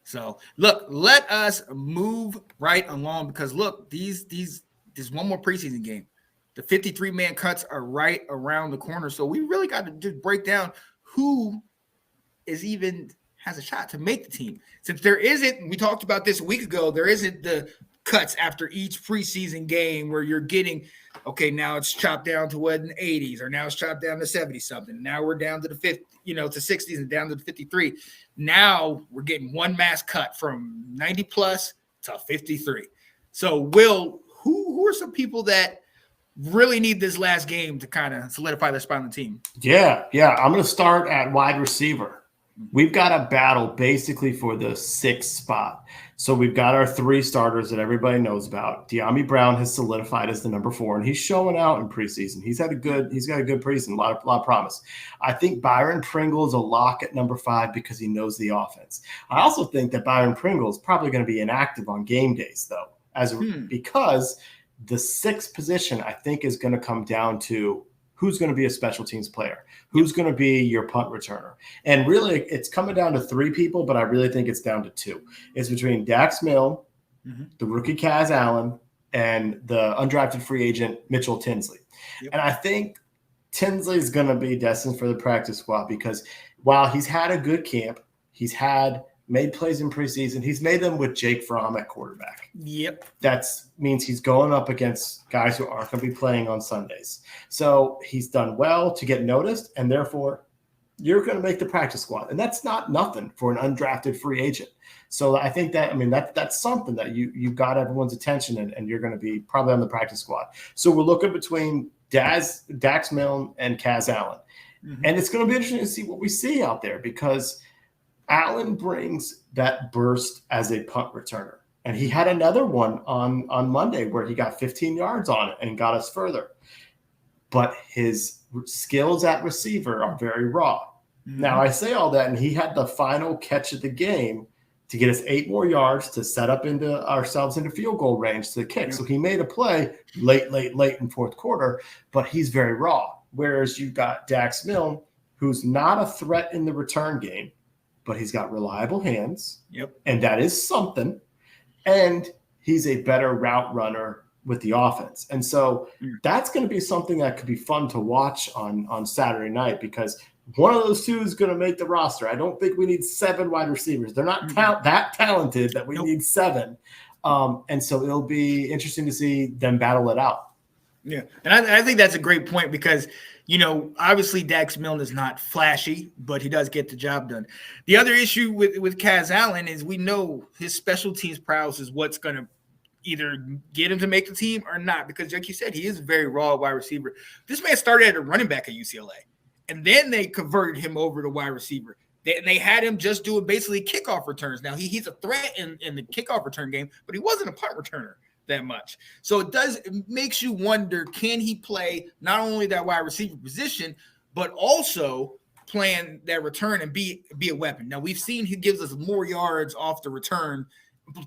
So look, let us move right along because look, there's one more preseason game. The 53-man cuts are right around the corner. So we really got to just break down who is even has a shot to make the team. Since there isn't, we talked about this a week ago, there isn't the cuts after each preseason game where you're getting, okay, now it's chopped down to what in the 80s, or now it's chopped down to 70 something. Now we're down to the 50, to 60s and down to the 53. Now we're getting one mass cut from 90 plus to 53. So Will, who are some people that really need this last game to kind of solidify their spot on the team? Yeah. I'm going to start at wide receiver. We've got a battle basically for the 6th spot. So we've got our 3 starters that everybody knows about. De'Ami Brown has solidified as the number 4, and he's showing out in preseason. He's got a good preseason, a lot of promise. I think Byron Pringle is a lock at number 5 because he knows the offense. I also think that Byron Pringle is probably going to be inactive on game days, though, because the 6th position I think is going to come down to who's going to be a special teams player, who's going to be your punt returner. And really, it's coming down to 3 people, but I really think it's down to 2. It's between Dax Milne, the rookie Kaz Allen, and the undrafted free agent Mitchell Tinsley. And I think Tinsley is going to be destined for the practice squad because while he's had a good camp, he's made plays in preseason. He's made them with Jake Fromm at quarterback. That means he's going up against guys who aren't going to be playing on Sundays. So he's done well to get noticed, and therefore you're going to make the practice squad. And that's not nothing for an undrafted free agent. So I think that's something that you've got everyone's attention, and you're going to be probably on the practice squad. So we're looking between Dax Milne and Kaz Allen. And it's going to be interesting to see what we see out there because Allen brings that burst as a punt returner. And he had another one on Monday where he got 15 yards on it and got us further. But his skills at receiver are very raw. Now, I say all that, and he had the final catch of the game to get us 8 more yards to set up ourselves into field goal range to kick. So he made a play late in fourth quarter, but he's very raw. Whereas you've got Dax Milne, who's not a threat in the return game, but he's got reliable hands. And that is something. And he's a better route runner with the offense. And so that's going to be something that could be fun to watch on Saturday night because one of those 2 is going to make the roster. I don't think we need 7 wide receivers. They're not that talented that we need 7. And so it'll be interesting to see them battle it out. And I think that's a great point because, obviously Dax Milne is not flashy, but he does get the job done. The other issue with Kaz Allen is we know his special teams prowess is what's going to either get him to make the team or not because, like you said, he is a very raw wide receiver. This man started at a running back at UCLA, and then they converted him over to wide receiver. They had him just doing basically kickoff returns. Now, he's a threat in the kickoff return game, but he wasn't a punt returner that much. So it makes you wonder, can he play not only that wide receiver position, but also playing that return and be a weapon. Now we've seen he gives us more yards off the return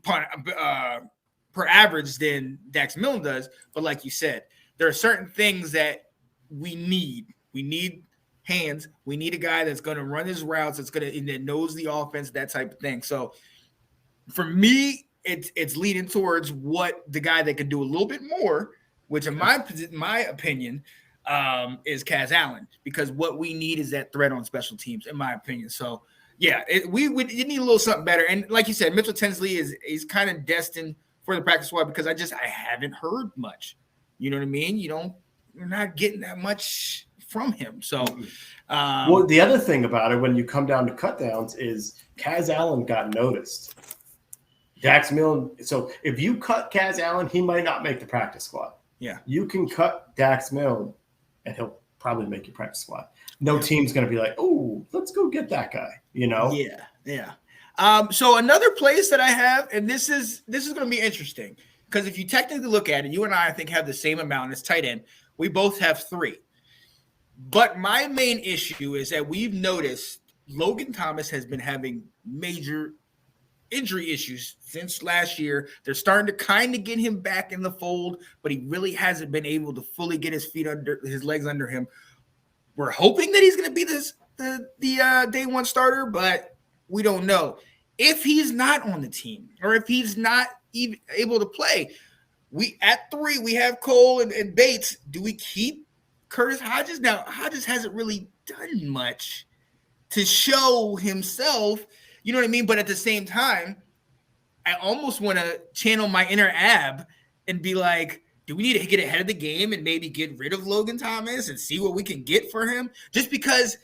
per average than Dax Milne does. But like you said, there are certain things that we need. We need hands. We need a guy that's going to run his routes, that knows the offense, that type of thing. So for me, it's leading towards what the guy that could do a little bit more, which in my opinion is Kaz Allen, because what we need is that threat on special teams, in my opinion. So yeah, we need a little something better. And like you said, Mitchell Tinsley is kind of destined for the practice squad because I haven't heard much. You know what I mean? You're not getting that much from him. So well, the other thing about it when you come down to cutdowns is Kaz Allen got noticed. Dax Milne. So if you cut Kaz Allen, he might not make the practice squad. Yeah. You can cut Dax Milne, and he'll probably make your practice squad. No team's going to be like, oh, let's go get that guy, Yeah. So another place that I have, and this is going to be interesting, because if you technically look at it, you and I think, have the same amount as tight end. We both have 3. But my main issue is that we've noticed Logan Thomas has been having major injury issues since last year. They're starting to kind of get him back in the fold, but he really hasn't been able to fully get his legs under him. We're hoping that he's going to be the day one starter, but we don't know. if he's not on the team or if he's not even able to play, we at 3 we have Cole and Bates. Do we keep Curtis Hodges? Now Hodges hasn't really done much to show himself, you know what I mean? But at the same time, I almost want to channel my inner Ab and be like, do we need to get ahead of the game and maybe get rid of Logan Thomas and see what we can get for him? Just because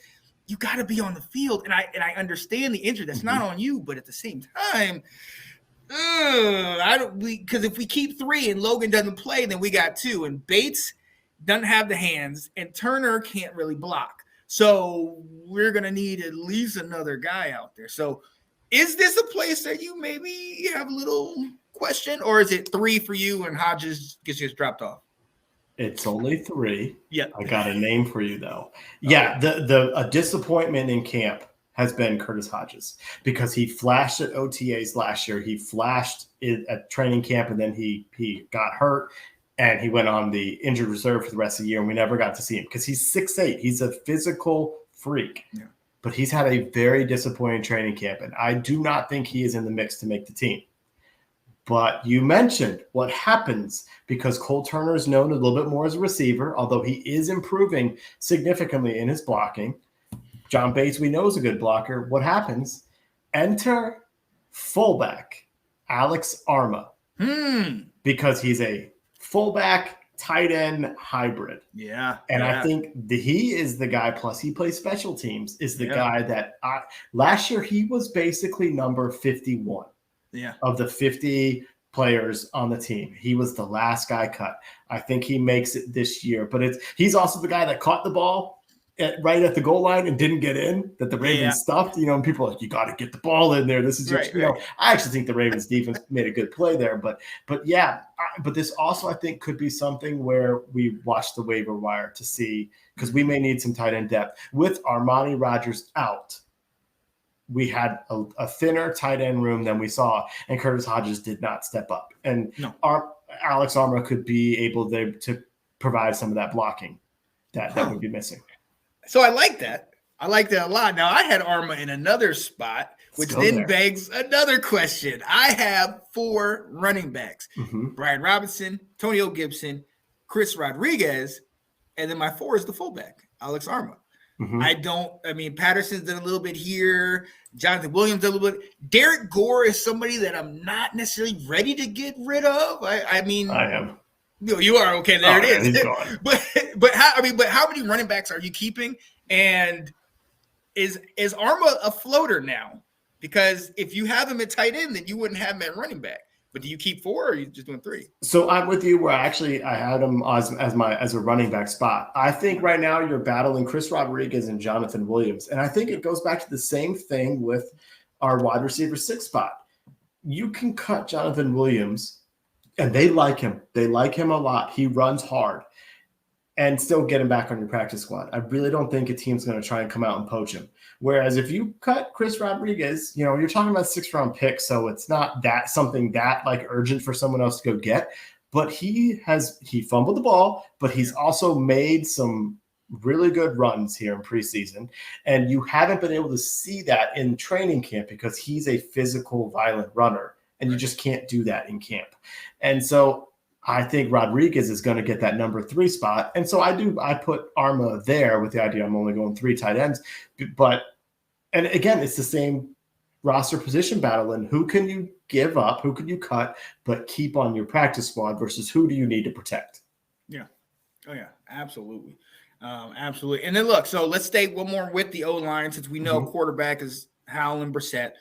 you got to be on the field, and I understand the injury. That's not on you, but at the same time, I don't, because if we keep 3 and Logan doesn't play, then we got 2, and Bates doesn't have the hands, and Turner can't really block. So we're gonna need at least another guy out there. So is this a place that you maybe have a little question, or is it 3 for you and Hodges gets just dropped off? It's only 3. Yeah, I got a name for you though. Yeah, the disappointment in camp has been Curtis Hodges because he flashed at OTAs last year. He flashed at training camp, and then he got hurt, and he went on the injured reserve for the rest of the year, and we never got to see him because he's 6'8". He's a physical freak. Yeah. But he's had a very disappointing training camp, and I do not think he is in the mix to make the team. But you mentioned what happens because Cole Turner is known a little bit more as a receiver, although he is improving significantly in his blocking. John Bates, we know, is a good blocker. What happens? Enter fullback Alex Arma because he's a fullback tight end hybrid. Yeah. And I think he is the guy, plus he plays special teams, is the guy that last year he was basically number 51 of the 50 players on the team. He was the last guy cut. I think he makes it this year, but he's also the guy that caught the ball right at the goal line and didn't get in, that the Ravens stuffed, and people are like, you got to get the ball in there. This is your, I actually think the Ravens defense made a good play there, but this also, I think, could be something where we watch the waiver wire to see, because we may need some tight end depth. With Armani Rogers out, we had a thinner tight end room than we saw, and Curtis Hodges did not step up. And Alex Arma could be able to provide some of that blocking that would be missing. So I like that. I like that a lot. Now, I had Arma in another spot, which then begs another question. I have 4 running backs. Brian Robinson, Antonio Gibson, Chris Rodriguez, and then my 4 is the fullback, Alex Arma. Patterson's done a little bit here. Jonathan Williams done a little bit. Derek Gore is somebody that I'm not necessarily ready to get rid of. I am. No, you are. Okay, there it is. He's gone. But how many running backs are you keeping? And is Arma a floater now? Because if you have him at tight end, then you wouldn't have him at running back. But do you keep 4 or are you just doing 3? So I'm with you where actually I had him as a running back spot. I think right now you're battling Chris Rodriguez and Jonathan Williams. And I think it goes back to the same thing with our wide receiver 6 spot. You can cut Jonathan Williams, and they like him. They like him a lot. He runs hard, and still get him back on your practice squad. I really don't think a team's going to try and come out and poach him. Whereas if you cut Chris Rodriguez, you're talking about 6th-round pick, so it's not something that urgent for someone else to go get. But he fumbled the ball, but he's also made some really good runs here in preseason. And you haven't been able to see that in training camp because he's a physical, violent runner. And you just can't do that in camp. And so I think Rodriguez is going to get that number 3 spot. And so I put Arma there with the idea I'm only going 3 tight ends. And again, it's the same roster position battle. And who can you give up? Who can you cut, but keep on your practice squad versus who do you need to protect? Yeah. Oh, yeah, absolutely. Absolutely. And then look, so let's stay one more with the O-line since we know quarterback is Howell and Brissett.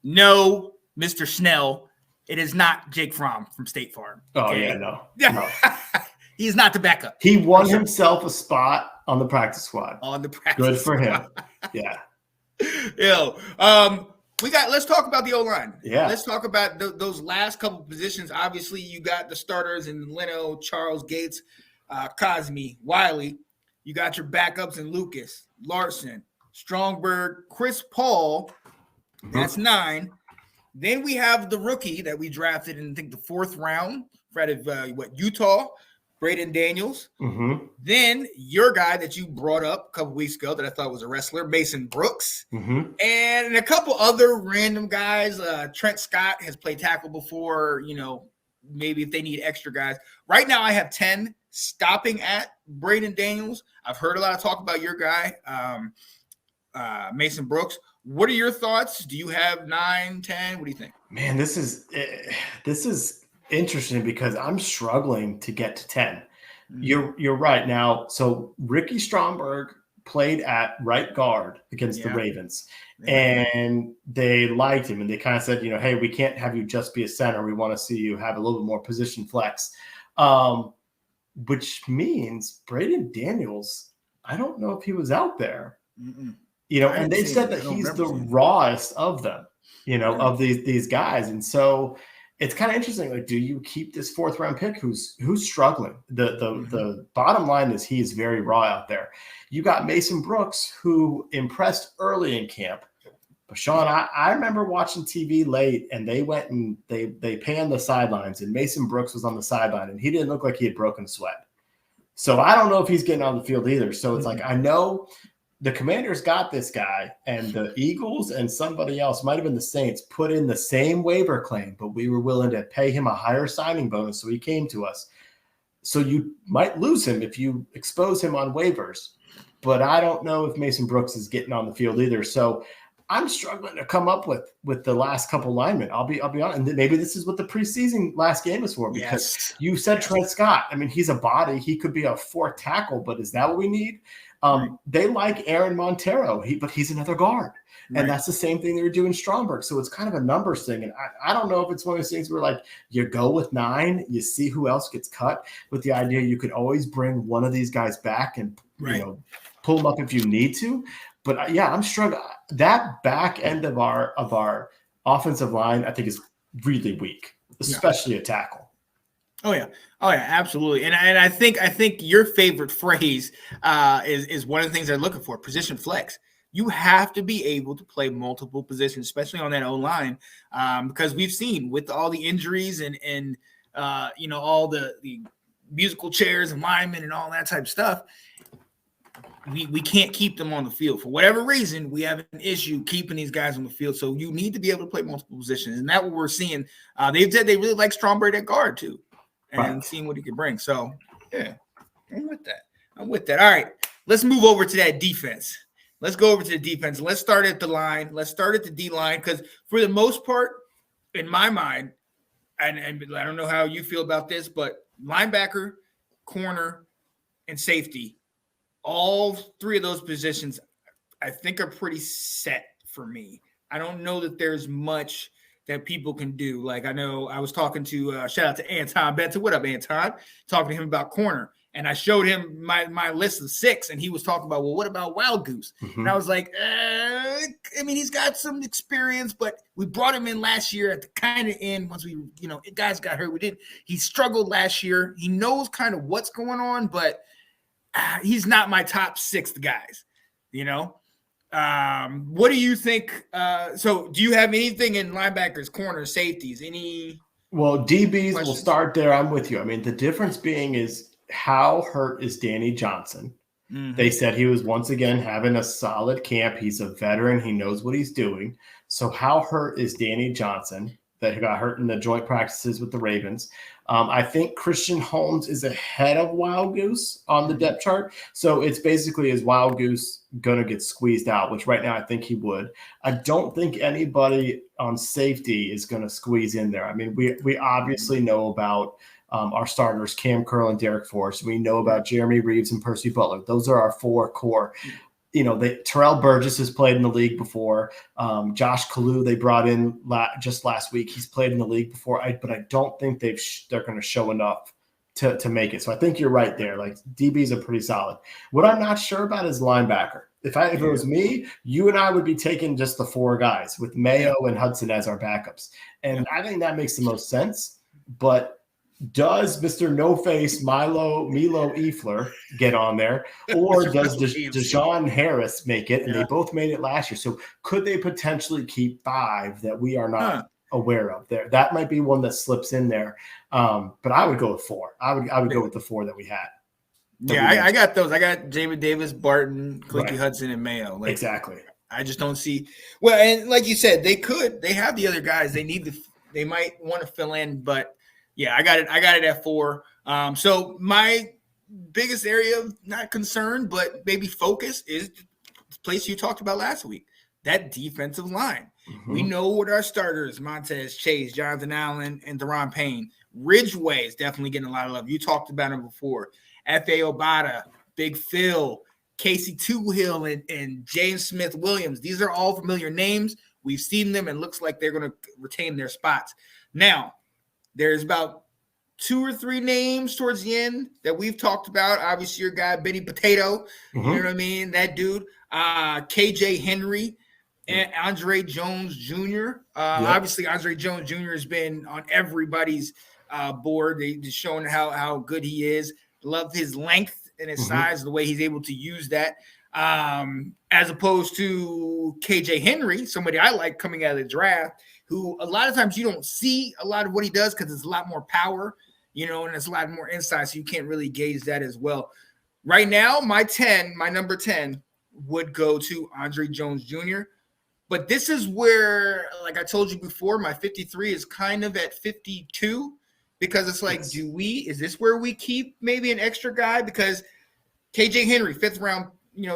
No, Mr. Snell, it is not Jake Fromm from State Farm. Okay? Oh, yeah, no. He's not the backup. He won himself a spot on the practice squad. Good for him. Yeah. Let's talk about the O-line. Yeah. Let's talk about those last couple positions. Obviously, you got the starters in Leno, Charles, Gates, Cosme, Wiley. You got your backups in Lucas, Larson, Strongberg, Chris Paul. That's 9. Then we have the rookie that we drafted in, I think, the 4th round out of Utah, Braden Daniels. Mm-hmm. Then your guy that you brought up a couple weeks ago that I thought was a wrestler, Mason Brooks. Mm-hmm. And a couple other random guys. Trent Scott has played tackle before, maybe if they need extra guys. Right now I have 10 stopping at Braden Daniels. I've heard a lot of talk about your guy, Mason Brooks. What are your thoughts? Do you have 9, 10? What do you think? Man, this is interesting because I'm struggling to get to 10. You're right. Now, so Ricky Stromberg played at right guard against the Ravens, and they liked him, and they kind of said, hey, we can't have you just be a center. We want to see you have a little bit more position flex, which means Braden Daniels, I don't know if he was out there. And they said that he's the rawest of them, of these guys. And so it's kind of interesting. Like, do you keep this 4th round pick who's struggling? The bottom line is he is very raw out there. You got Mason Brooks, who impressed early in camp. But Sean, I remember watching TV late, and they went and they panned the sidelines, and Mason Brooks was on the sideline, and he didn't look like he had broken a sweat. So I don't know if he's getting on the field either. So it's like, I know the Commanders got this guy, and the Eagles and somebody else, might have been the Saints, put in the same waiver claim, but we were willing to pay him a higher signing bonus, so he came to us. So you might lose him if you expose him on waivers, but I don't know if Mason Brooks is getting on the field either. So I'm struggling to come up with the last couple linemen. I'll be honest, and maybe this is what the preseason last game is for, because you said Trent Scott. I mean, he's a body. He could be a 4th tackle, but is that what we need? They like Aaron Montero, but he's another guard. And that's the same thing they were doing Stromberg. So it's kind of a numbers thing. And I don't know if it's one of those things where, like, you go with 9, you see who else gets cut, with the idea you could always bring one of these guys back and pull them up if you need to. But I'm struggling. That back end of our offensive line, I think, is really weak, especially a tackle. Oh yeah, absolutely. And I think your favorite phrase is one of the things they're looking for: position flex. You have to be able to play multiple positions, especially on that O-line, because we've seen with all the injuries and all the musical chairs and linemen and all that type of stuff. We can't keep them on the field. For whatever reason, we have an issue keeping these guys on the field. So you need to be able to play multiple positions. And that's what we're seeing. They said they really like Stromberg at guard too, and seeing what he can bring. So, yeah, I'm with that. All right, let's move over to that defense. Let's go over to the defense. Let's start at the line. Let's start at the D-line, because for the most part, in my mind, and I don't know how you feel about this, but linebacker, corner, and safety, all 3 of those positions, I think, are pretty set for me. I don't know that there's much that people can do. Like, I know I was talking to, shout out to Anton Benton. What up, Anton? Talking to him about corner. And I showed him my list of 6, and he was talking about, well, what about Wild Goose? And I was like, he's got some experience, but we brought him in last year at the kind of end once we, guys got hurt. He struggled last year. He knows kind of what's going on, but he's not my top 6 guys, What do you think? So do you have anything in linebackers, corners, safeties? Well, DBs, questions? We'll start there. I'm with you. I mean, the difference being is how hurt is Danny Johnson? They said he was once again having a solid camp. He's a veteran. He knows what he's doing. So how hurt is Danny Johnson, that got hurt in the joint practices with the Ravens? I think Christian Holmes is ahead of Wild Goose on the depth chart. So it's basically, is Wild Goose going to get squeezed out, which right now I think he would. I don't think anybody on safety is going to squeeze in there. I mean, we obviously know about our starters, Cam Curl and Derek Forrest. We know about Jeremy Reeves and Percy Butler. Those are our 4 core. Terrell Burgess has played in the league before. Josh Kalu, they brought in just last week. He's played in the league before, but I don't think they're going to show enough to make it. So I think you're right there. Like, DBs are pretty solid. What I'm not sure about is linebacker. If it was me, you and I would be taking just the 4 guys with Mayo and Hudson as our backups. And I think that makes the most sense. But does Mr. No Face Milo Eifler get on there, or does Deshaun Harris make it? And they both made it last year. So could they potentially keep 5 that we are not aware of there. That might be one that slips in there. But I would go with 4. I would go with the 4 that we had. I got those. I got David Davis, Barton, Clinky Right. Hudson, and Mayo. Like, Exactly. I just don't see. Well, and like you said, they have the other guys. They might want to fill in, but yeah, I got it at 4. So my biggest area of not concern, but maybe focus is the place you talked about last week, that defensive line. Mm-hmm. We know what our starters, Montez, Chase, Jonathan Allen, and Deron Payne. Ridgeway is definitely getting a lot of love. You talked about him before. F.A. Obata, Big Phil, Casey Toohill, and James Smith-Williams. These are all familiar names. We've seen them, and looks like they're going to retain their spots. Now, there's about 2 or 3 names towards the end that we've talked about. Obviously, your guy, Benny Potato. Mm-hmm. You know what I mean? That dude. KJ Henry and Andre Jones Jr. Obviously, Andre Jones Jr. has been on everybody's board. They just showing how good he is. Love his length and his size, the way he's able to use that. As opposed to KJ Henry, somebody I like coming out of the draft, who a lot of times you don't see a lot of what he does because it's a lot more power, and it's a lot more insight, so you can't really gauge that as well. Right now, my number 10 would go to Andre Jones Jr. But this is where, like I told you before, my 53 is kind of at 52 because it's like, is this where we keep maybe an extra guy? Because KJ Henry, 5th round,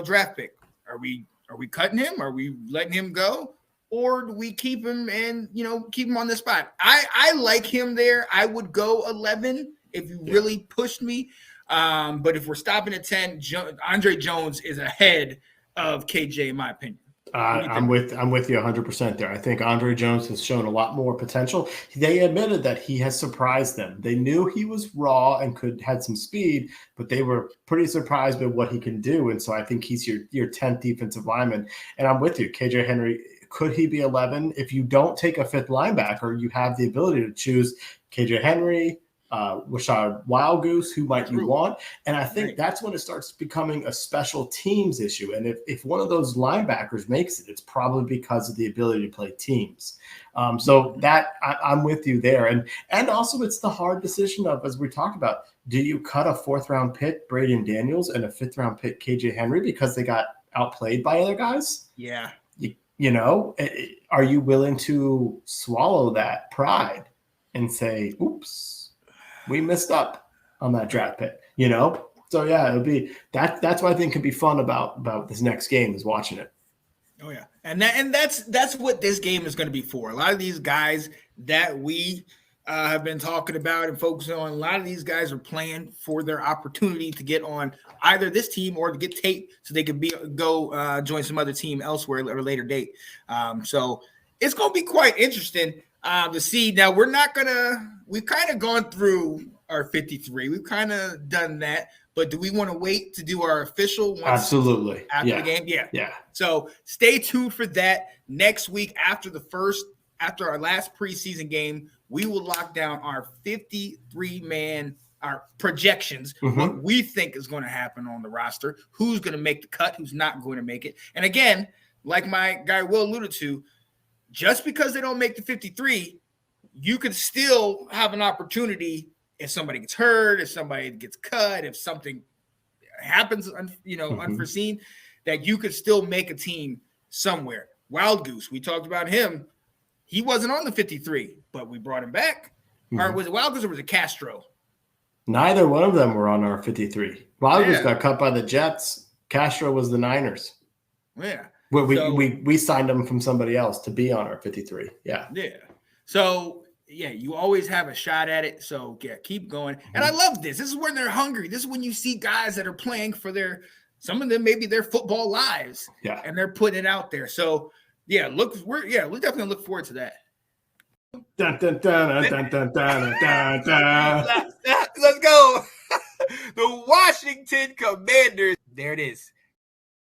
draft pick. Are we cutting him? Are we letting him go? Or do we keep him and, keep him on the spot? I like him there. I would go 11 if you really pushed me. But if we're stopping at 10, Andre Jones is ahead of KJ, in my opinion. I'm with you 100% there. I think Andre Jones has shown a lot more potential. They admitted that he has surprised them. They knew he was raw and had some speed, but they were pretty surprised by what he can do. And so I think he's your 10th defensive lineman. And I'm with you. KJ Henry, could he be 11? If you don't take a 5th linebacker, you have the ability to choose KJ Henry, Rashad Wildgoose, who might you want? And I think that's when it starts becoming a special teams issue. And if one of those linebackers makes it, it's probably because of the ability to play teams. So that I'm with you there. And also it's the hard decision of, as we talked about, do you cut a 4th round pick, Braden Daniels, and a 5th round pick, KJ Henry, because they got outplayed by other guys? Yeah. Are you willing to swallow that pride and say, oops, we messed up on that draft pick, So yeah, it'll be that's what I think could be fun about this next game is watching it. Oh yeah, and that's what this game is going to be for. A lot of these guys that we have been talking about and focusing on, a lot of these guys are playing for their opportunity to get on either this team or to get tape so they can go join some other team elsewhere at a later date. So it's going to be quite interesting to see. Now we've kind of gone through our 53. We've kind of done that, but do we want to wait to do our official one? Absolutely. After the game? Yeah. So stay tuned for that. Next week after our last preseason game, we will lock down our 53-man, our projections, what we think is going to happen on the roster, who's going to make the cut, who's not going to make it. And again, like my guy Will alluded to, just because they don't make the 53, you could still have an opportunity if somebody gets hurt, if somebody gets cut, if something happens, unforeseen, that you could still make a team somewhere. Wild Goose, we talked about him. He wasn't on the 53, but we brought him back. Or was it Wild Goose or was it Castro? Neither one of them were on our 53. Wild Goose got cut by the Jets. Castro was the Niners. Yeah. We signed him from somebody else to be on our 53. Yeah. Yeah. So, you always have a shot at it. So, keep going. And I love this. This is when they're hungry. This is when you see guys that are playing for some of them, maybe their football lives. Yeah. And they're putting it out there. So, we're definitely look forward to that. Dun, dun, dun, dun, dun, dun, dun, dun. Let's go. The Washington Commanders. There it is.